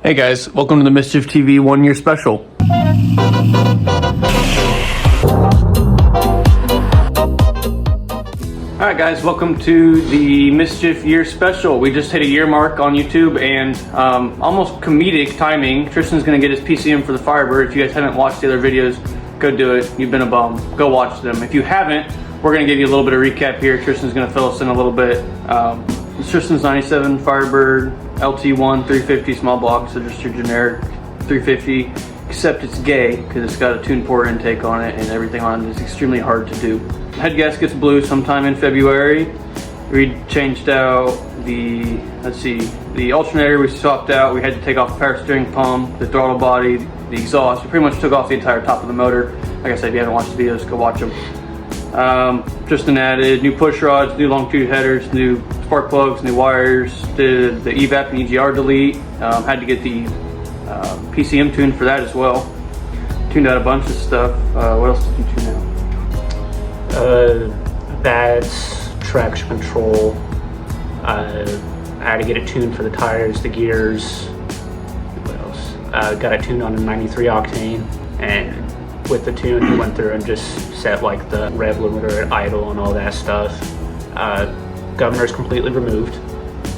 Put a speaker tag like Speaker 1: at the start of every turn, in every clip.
Speaker 1: Hey guys, welcome to the Mischief TV 1 year special. Alright guys, welcome to the Mischief year special. We just hit a year mark on YouTube and almost comedic timing. Tristan's gonna get his PCM for the Firebird. If you guys haven't watched the other videos, go do it. You've been a bum. Go watch them. If you haven't, we're gonna give you a little bit of recap here. Tristan's gonna fill us in a little bit. It's Tristan's 97 Firebird LT1 350 small block, so just your generic 350, except it's gay because it's got a tune port intake on it and everything on it is extremely hard to do. Head gaskets blew sometime in February. We changed out the, the alternator we swapped out. We had to take off the power steering pump, the throttle body, the exhaust. We pretty much took off the entire top of the motor. Like I said, if you haven't watched the videos, go watch them. Tristan added new push rods, new longitude headers, new spark plugs, new wires, did the evap and EGR delete. Had to get the PCM tuned for that as well. Tuned out a bunch of stuff. What else did you tune out?
Speaker 2: Pads, traction control. I had to get it tuned for the tires, the gears. What else? Got it tuned on a 93 octane, and with the tune, we went through and just set like the rev limiter at idle and all that stuff. Governor's completely removed.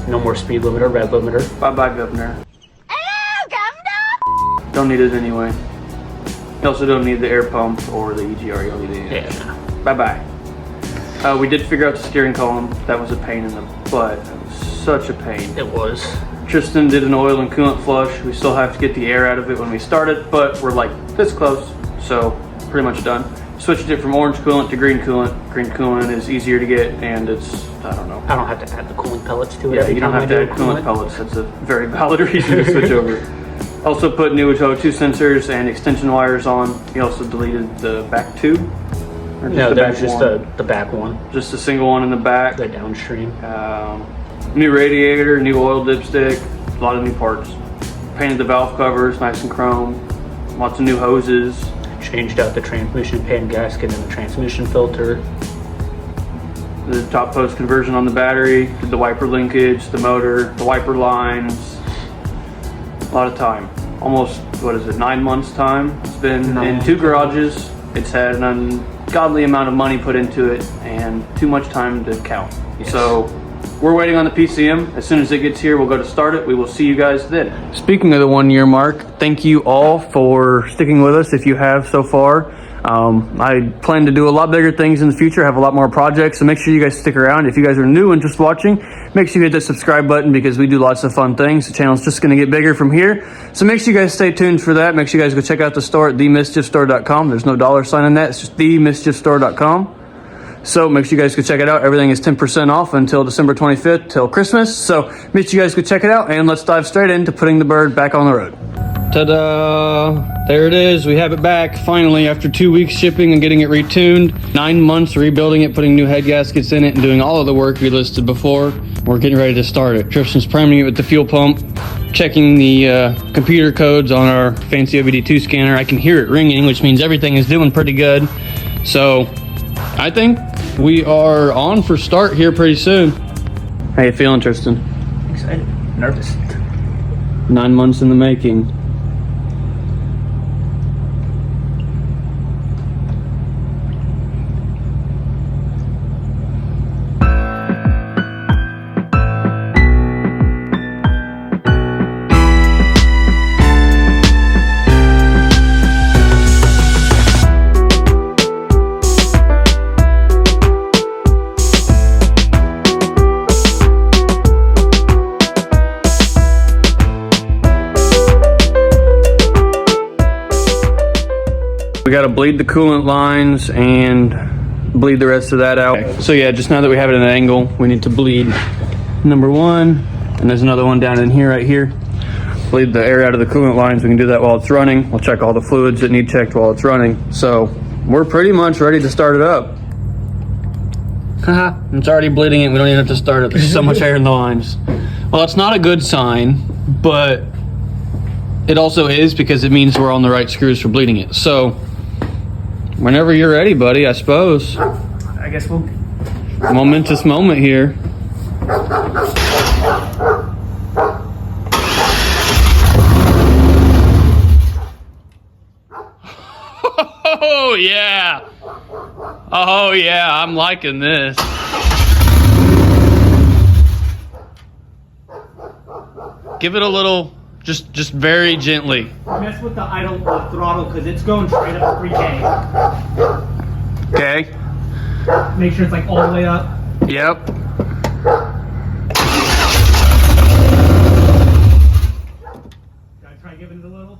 Speaker 2: No more speed limiter, rev limiter.
Speaker 1: Bye-bye, governor.
Speaker 3: Hello, Governor!
Speaker 1: Don't need it anyway. You also don't need the air pump or the EGR. You don't need it.
Speaker 2: Yeah.
Speaker 1: Bye-bye. We did figure out the steering column. That was a pain in the butt. It was such a pain.
Speaker 2: It was.
Speaker 1: Tristan did an oil and coolant flush. We still have to get the air out of it when we start it, but we're like this close, so pretty much done. Switched it from orange coolant to green coolant. Green coolant is easier to get, and it's, I don't know.
Speaker 2: I don't have to add the cooling pellets to it.
Speaker 1: Yeah, you don't have to add coolant pellets. That's a very valid reason to switch over. Also put new O2 sensors and extension wires on. He also deleted the back tube.
Speaker 2: No, that was just the back one.
Speaker 1: Just a single one in the back.
Speaker 2: The downstream.
Speaker 1: New radiator, new oil dipstick, a lot of new parts. Painted the valve covers, nice and chrome. Lots of new hoses.
Speaker 2: Changed out the transmission pan gasket and the transmission filter.
Speaker 1: The top post conversion on the battery, did the wiper linkage, the motor, the wiper lines. A lot of time. Almost, 9 months time. It's been in 2 garages. It's had an ungodly amount of money put into it and too much time to count. Yes. So we're waiting on the PCM. As soon as it gets here, we'll go to start it. We will see you guys then. Speaking of the 1 year mark, thank you all for sticking with us if you have so far. I plan to do a lot bigger things in the future, have a lot more projects, so make sure you guys stick around. If you guys are new and just watching, make sure you hit the subscribe button because we do lots of fun things. The channel's just going to get bigger from here, so make sure you guys stay tuned for that. Make sure you guys go check out the store at themischiefstore.com. There's no $ in that, it's just themischiefstore.com. So make sure you guys go check it out. Everything is 10% off until December 25th, till Christmas. So make sure you guys go check it out, and let's dive straight into putting the bird back on the road. Ta-da! There it is. We have it back finally after 2 weeks shipping and getting it retuned. 9 months rebuilding it, putting new head gaskets in it, and doing all of the work we listed before. We're getting ready to start it. Tristan's priming it with the fuel pump, checking the computer codes on our fancy OBD2 scanner. I can hear it ringing, which means everything is doing pretty good. So I think we are on for start here pretty soon. How you feeling, Tristan?
Speaker 2: Excited. Nervous.
Speaker 1: 9 months in the making. We got to bleed the coolant lines and bleed the rest of that out. Okay. So yeah, just now that we have it at an angle, we need to bleed number 1, and there's another one down in here, right here. Bleed the air out of the coolant lines. We can do that while it's running. We'll check all the fluids that need checked while it's running. So we're pretty much ready to start it up. Haha, it's already bleeding it. We don't even have to start it. There's so much air in the lines. Well, it's not a good sign, but it also is because it means we're on the right screws for bleeding it. So whenever you're ready, buddy, I suppose.
Speaker 2: I guess we'll...
Speaker 1: Momentous moment here. Oh yeah. Oh yeah, I'm liking this. Give it a little, just very gently.
Speaker 2: Mess with the idle throttle because it's going straight up to 3K.
Speaker 1: Okay.
Speaker 2: Make sure it's like all the way up.
Speaker 1: Yep.
Speaker 2: Gotta try giving it a little.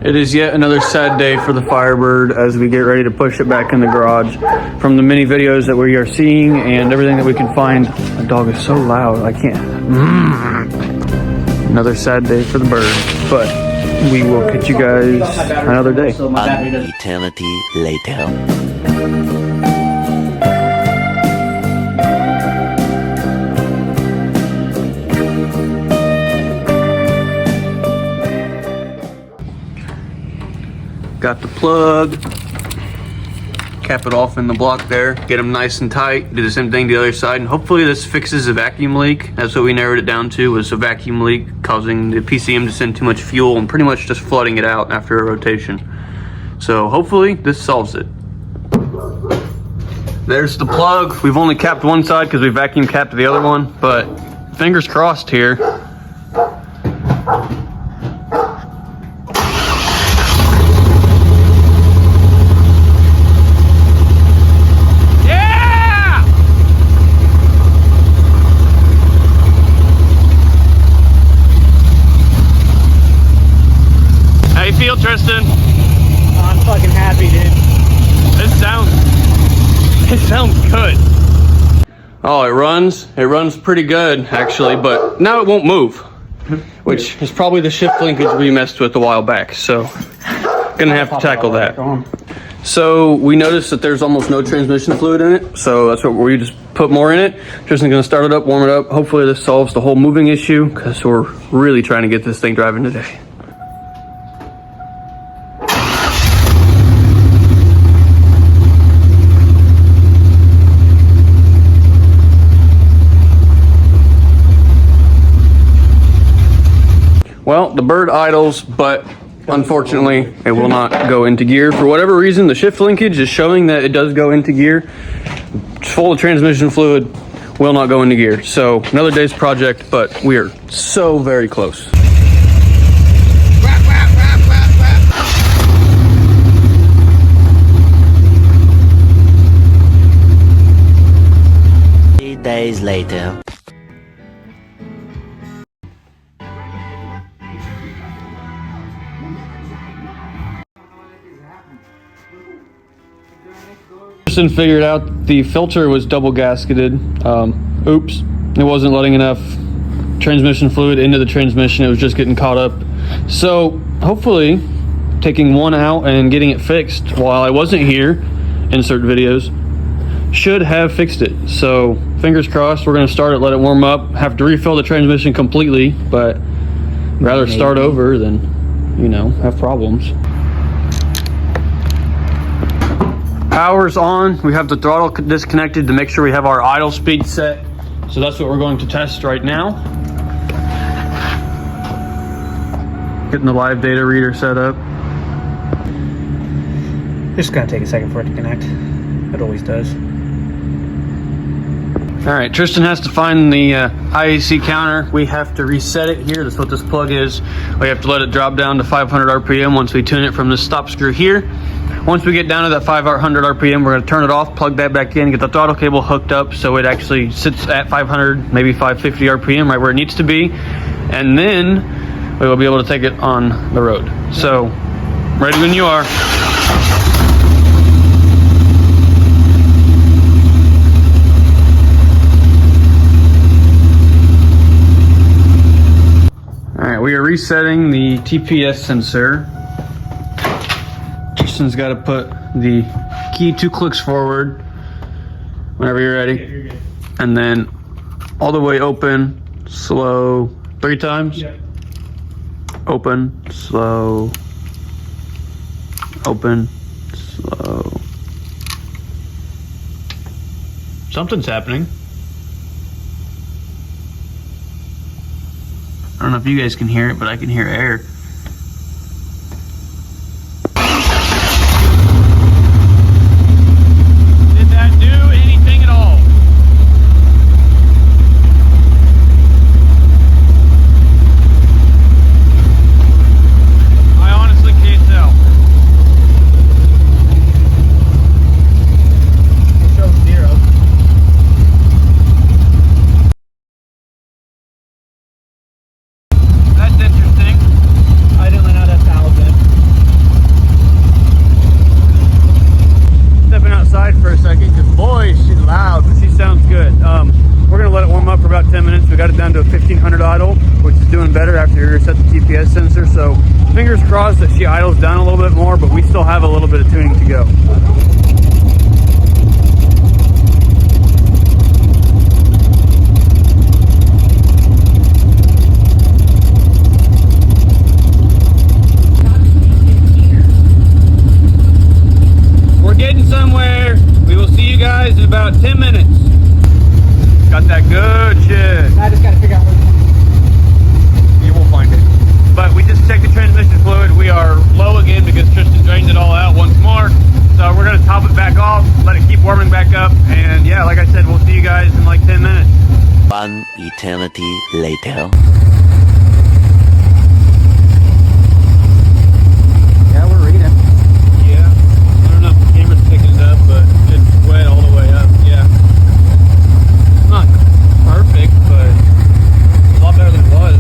Speaker 1: It is yet another sad day for the Firebird as we get ready to push it back in the garage. From the many videos that we are seeing and everything that we can find, the dog is so loud, I can't. Another sad day for the bird, but we will catch you guys another day.
Speaker 3: An eternity later.
Speaker 1: Got the plug, cap it off in the block there, get them nice and tight, do the same thing to the other side, and hopefully this fixes a vacuum leak. That's what we narrowed it down to, was a vacuum leak causing the PCM to send too much fuel and pretty much just flooding it out after a rotation. So hopefully this solves it. There's the plug. We've only capped one side because we vacuum capped the other one, but fingers crossed here. Tristan,
Speaker 2: I'm fucking happy, dude.
Speaker 1: It sounds good. Oh, it runs pretty good actually, but now it won't move, which is probably the shift linkage we messed with a while back, so gonna have to tackle that. So we noticed that there's almost no transmission fluid in it, so that's what we just put more in it. Tristan's gonna start it up, warm it up. Hopefully this solves the whole moving issue because we're really trying to get this thing driving today. Well, the bird idles, but unfortunately, it will not go into gear. For whatever reason, the shift linkage is showing that it does go into gear. It's full of transmission fluid, will not go into gear. So another day's project, but we are so very close.
Speaker 3: 3 days later.
Speaker 1: Tristan figured out the filter was double gasketed. Oops, it wasn't letting enough transmission fluid into the transmission. It was just getting caught up. So hopefully taking one out and getting it fixed while I wasn't here, insert videos, should have fixed it. So fingers crossed, we're gonna start it, let it warm up, have to refill the transmission completely, but rather start over than, you know, have problems. Power's on. We have the throttle disconnected to make sure we have our idle speed set. So that's what we're going to test right now. Getting the live data reader set up.
Speaker 2: It's just gonna take a second for it to connect. It always does.
Speaker 1: All right, Tristan has to find the IAC counter. We have to reset it here. That's what this plug is. We have to let it drop down to 500 RPM once we tune it from this stop screw here. Once we get down to that 500 RPM, we're gonna turn it off, plug that back in, get the throttle cable hooked up so it actually sits at 500, maybe 550 RPM, right where it needs to be. And then we will be able to take it on the road. So, ready when you are. All right, we are resetting the TPS sensor. Tristan's got to put the key 2 clicks forward whenever you're ready.
Speaker 2: Yeah, you're good.
Speaker 1: And then all the way open, slow, 3 times.
Speaker 2: Yeah.
Speaker 1: Open, slow. Open, slow. Something's happening. I don't know if you guys can hear it, but I can hear air. Did that do anything at all? I honestly can't tell.
Speaker 2: It shows 0.
Speaker 1: That's interesting.
Speaker 2: I didn't let out 1,000.
Speaker 1: Stepping outside for a second because boy, she's loud, but she sounds good. We're gonna let it warm up for about 10 minutes. We got it down to a 1500 idle, which is doing better after you reset the GPS sensor. So fingers crossed that she idles down a little bit more, but we still have a little bit of tuning to go. We're getting somewhere. We will see you guys in about 10 minutes. Got that good shit.
Speaker 2: I just gotta figure out where
Speaker 1: You will find it. But we just checked the transmission fluid. We are low again because Tristan drained it all out once more. So we're gonna top it back off, let it keep warming back up. And yeah, like I said, we'll see you guys in like 10 minutes.
Speaker 3: One eternity later.
Speaker 1: Yeah, we're reading. Yeah. I don't know if the camera's picking it up, but it's wet all the way up. Yeah. Not perfect, but a lot better than it was.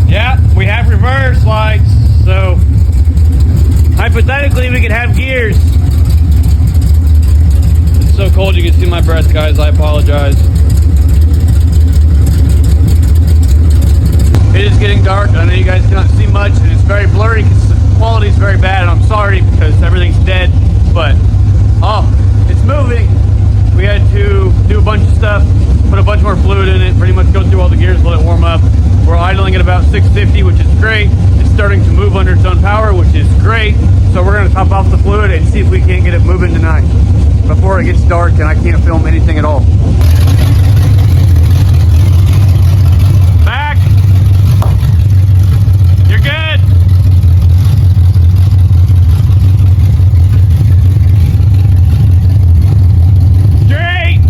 Speaker 1: Yeah, we have reverse lights, so hypothetically we could have gears. It's so cold you can see my breath, guys. I apologize. It is getting dark. I know you guys cannot see much, and it's very blurry because the quality is very bad. And I'm sorry because everything's dead, but oh, it's moving. We had to do a bunch of stuff, put a bunch more fluid in it, pretty much go through all the gears, let it warm up. We're idling at about 650, which is great. It's starting to move under its own power, which is great. So we're gonna top off the fluid and see if we can't get it moving tonight before it gets dark and I can't film anything at all. Back. You're good. Straight.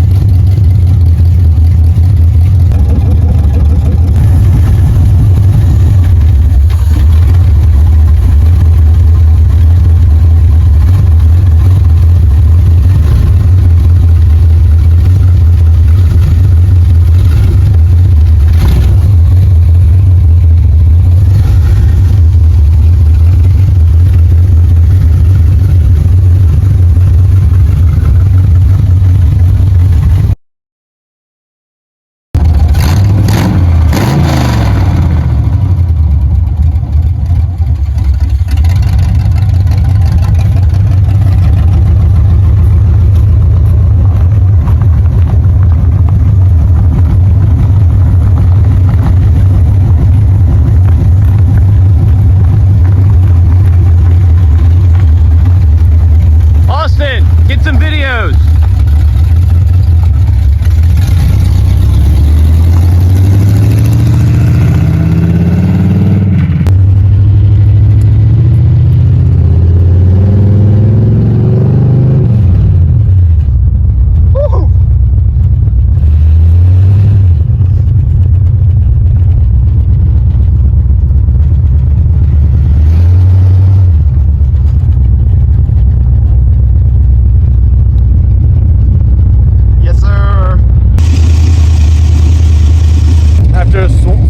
Speaker 1: Get some videos.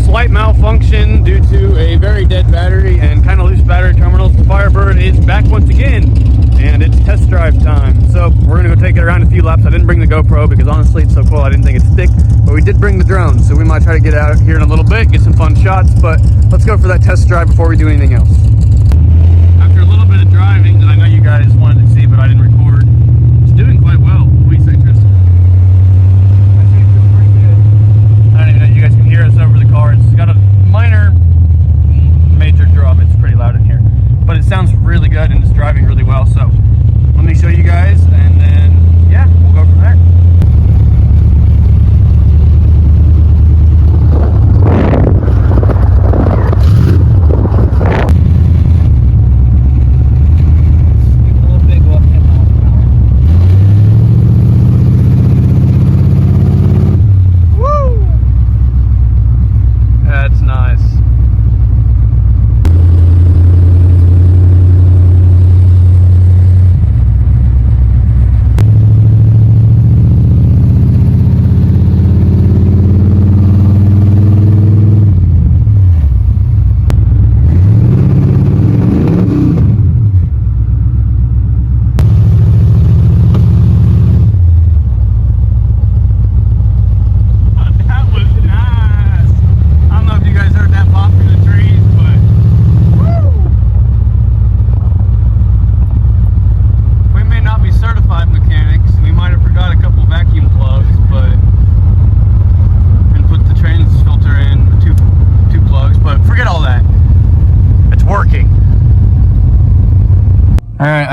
Speaker 1: Slight malfunction due to a very dead battery and kind of loose battery terminals. The Firebird is back once again, and it's test drive time. So we're gonna go take it around a few laps. I didn't bring the GoPro because honestly it's so cold I didn't think it'd stick, but we did bring the drone, so we might try to get out here in a little bit, get some fun shots, but let's go for that test drive before we do anything else. After a little bit of driving that I know you guys wanted to see, but I didn't record, it's doing quite well. What do you think, Tristan? I don't even know if you guys can hear us over the car. It's got a minor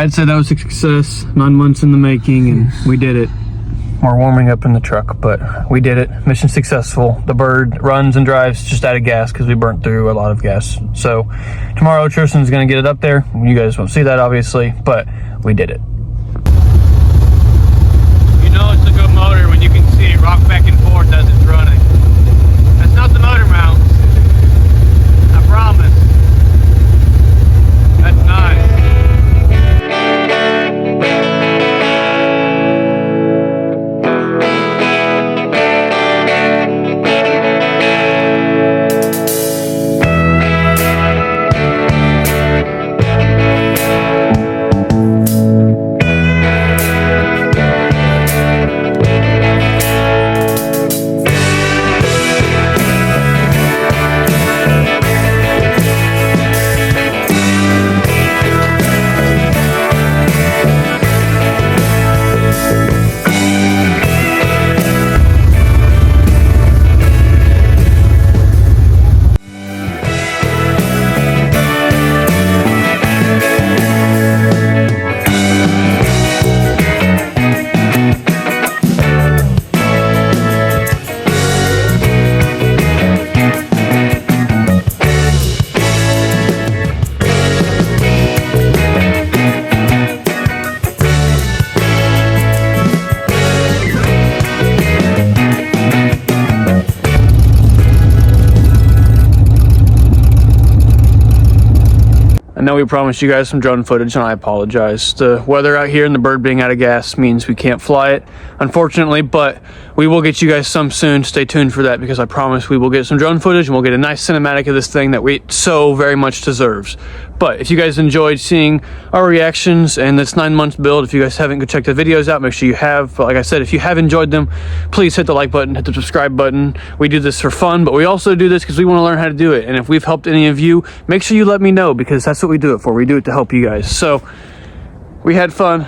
Speaker 1: I'd say that was a success. 9 months in the making, and we did it. We're warming up in the truck, but we did it. Mission successful. The bird runs and drives just out of gas because we burnt through a lot of gas. So tomorrow Tristan's gonna get it up there. You guys won't see that obviously, but we did it. You know it's a good motor when you can see it rock back and forth as it's running. That's not the motor mount. I promise. That's nice. I know we promised you guys some drone footage, and I apologize. The weather out here and the bird being out of gas means we can't fly it, unfortunately, but we will get you guys some soon. Stay tuned for that, because I promise we will get some drone footage and we'll get a nice cinematic of this thing that we so very much deserves. But if you guys enjoyed seeing our reactions and this 9 months build, if you guys haven't, go check the videos out. Make sure you have. But like I said, if you have enjoyed them, please hit the like button, hit the subscribe button. We do this for fun, but we also do this because we want to learn how to do it. And if we've helped any of you, make sure you let me know, because that's what we do it for. We do it to help you guys. So we had fun.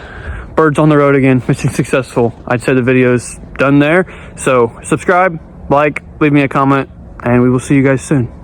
Speaker 1: Birds on the road again. Mission successful. I'd say the video's done there. So subscribe, like, leave me a comment, and we will see you guys soon.